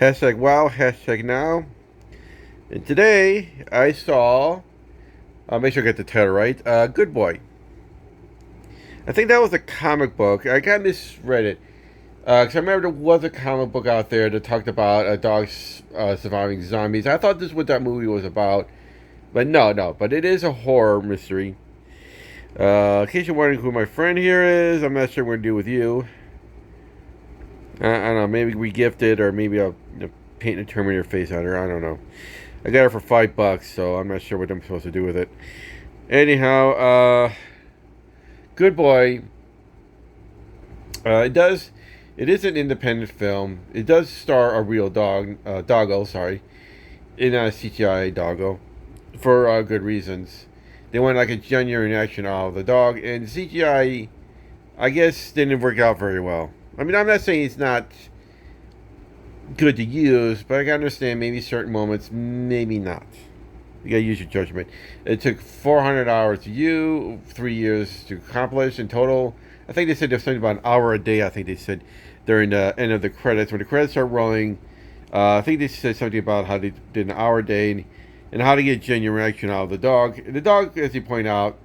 Hashtag wow, hashtag now. And today I saw, I'll make sure I get the title right, Good Boy. I think that was a comic book. I kind of misread it. Because I remember there was a comic book out there that talked about a dog surviving zombies. I thought this is what that movie was about. But no. But it is a horror mystery. In case you're wondering who my friend here is, I'm not sure what to do with you. I don't know. Maybe we gifted, or maybe I'll paint a Terminator face on her. I don't know. I got her for $5, so I'm not sure what I'm supposed to do with it. Anyhow, Good Boy. It does. It is an independent film. It does star a real doggo. Sorry, in a CGI doggo, for good reasons. They want like a genuine reaction out of the dog, and I guess, didn't work out very well. I mean, I'm not saying it's not good to use, but I can understand maybe certain moments, maybe not. You gotta use your judgment. It took 400 hours to use, 3 years to accomplish in total. I think they said there's something about an hour a day. I think they said during the end of the credits, when the credits start rolling. I think they said something about how they did an hour a day and how to get genuine reaction out of the dog. The dog, as you point out,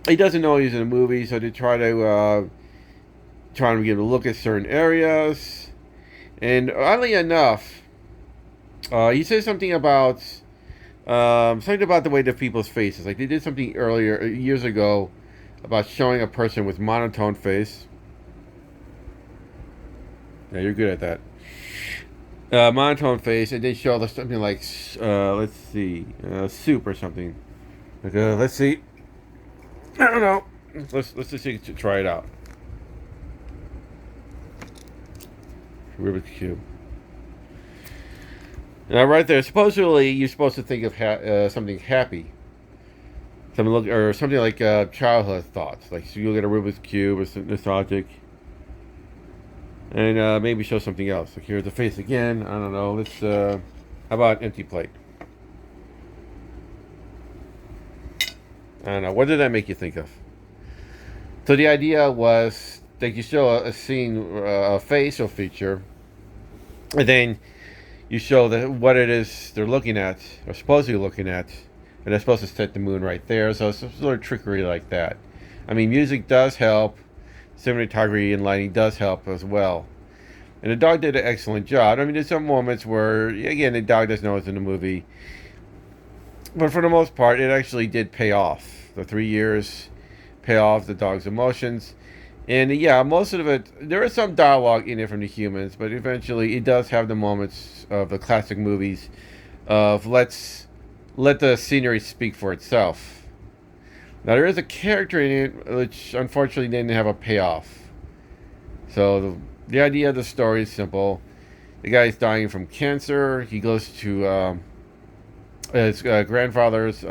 he doesn't know he's in a movie, so they try to get him to look at certain areas. And oddly enough, he says something about the way the people's faces. Like they did something earlier years ago about showing a person with monotone face. Yeah, you're good at that. Monotone face, and they show something like let's see, soup or something. Like let's see. I don't know. Let's just see, try it out. Rubik's cube. Now, right there, supposedly you're supposed to think of something happy, or something like childhood thoughts. Like, so you look at a Rubik's cube, or nostalgic, and maybe show something else. Like here's the face again. I don't know. Let's. How about empty plate? I don't know. What did that make you think of? So the idea was that you show a scene, a facial feature, and then you show what it is they're looking at, or supposedly looking at, and they're supposed to set the moon right there. So it's some sort of trickery like that. I mean, music does help. Cinematography and lighting does help as well. And the dog did an excellent job. I mean, there's some moments where, again, the dog doesn't know it's in the movie. But for the most part, it actually did pay off. The 3 years pay off the dog's emotions. And yeah, most of it, there is some dialogue in it from the humans, but eventually it does have the moments of the classic movies of let the scenery speak for itself. Now there is a character in it which unfortunately didn't have a payoff. So the idea of the story is simple. The guy's dying from cancer. He goes to his grandfather's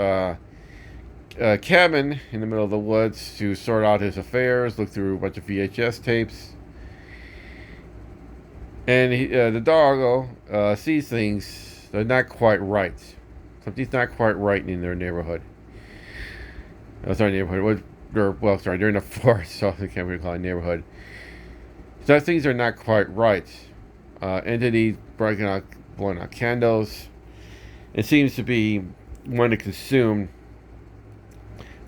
cabin in the middle of the woods to sort out his affairs, look through a bunch of VHS tapes. And the dog sees things that are not quite right. Something's not quite right in their neighborhood. Sorry, neighborhood. They're in a forest, so I can't really call it a neighborhood. So things are not quite right. Entities blowing out candles. It seems to be wanting to consume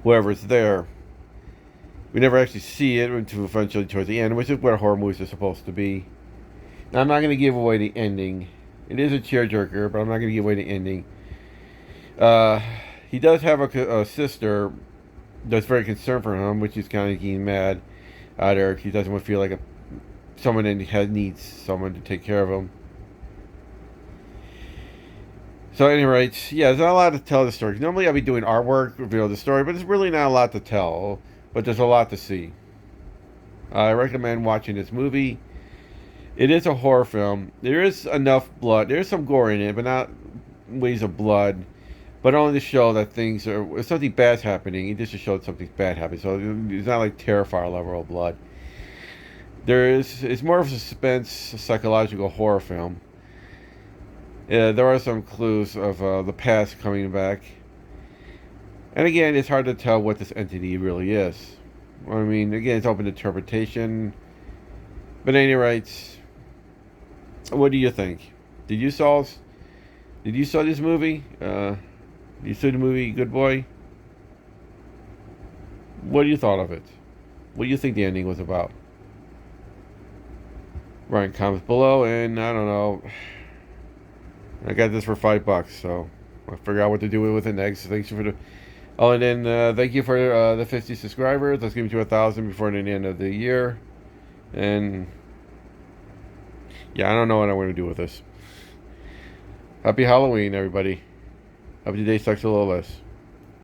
whoever's there. We never actually see it until eventually towards the end, which is what horror movies are supposed to be. Now, I'm not going to give away the ending. It is a tearjerker, but I'm not going to give away the ending. He does have a sister that's very concerned for him, which is kind of getting mad at her. He doesn't feel like someone that needs someone to take care of him. So, at any rate, yeah, there's not a lot to tell the story. Normally, I'll be doing artwork, reveal the story, but there's really not a lot to tell. But there's a lot to see. I recommend watching this movie. It is a horror film. There is enough blood. There is some gore in it, but not ways of blood. But only to show that if something bad's happening, it just to show that something's bad happening. So it's not like Terrifier level of blood. It's more of a suspense, psychological horror film. There are some clues of the past coming back. And again, it's hard to tell what this entity really is. I mean, again, it's open to interpretation. But at any rate, What do you think? Did you saw Did you saw this movie? You saw the movie Good Boy? What do you thought of it? What do you think the ending was about? Write in comments below, and I don't know. I got this for $5, so I figure out what to do with it next. Thanks for the. Oh, and then thank you for the 50 subscribers. Let's get me to 1,000 before the end of the year. And yeah, I don't know what I'm going to do with this. Happy Halloween, everybody. Hope your day sucks a little less.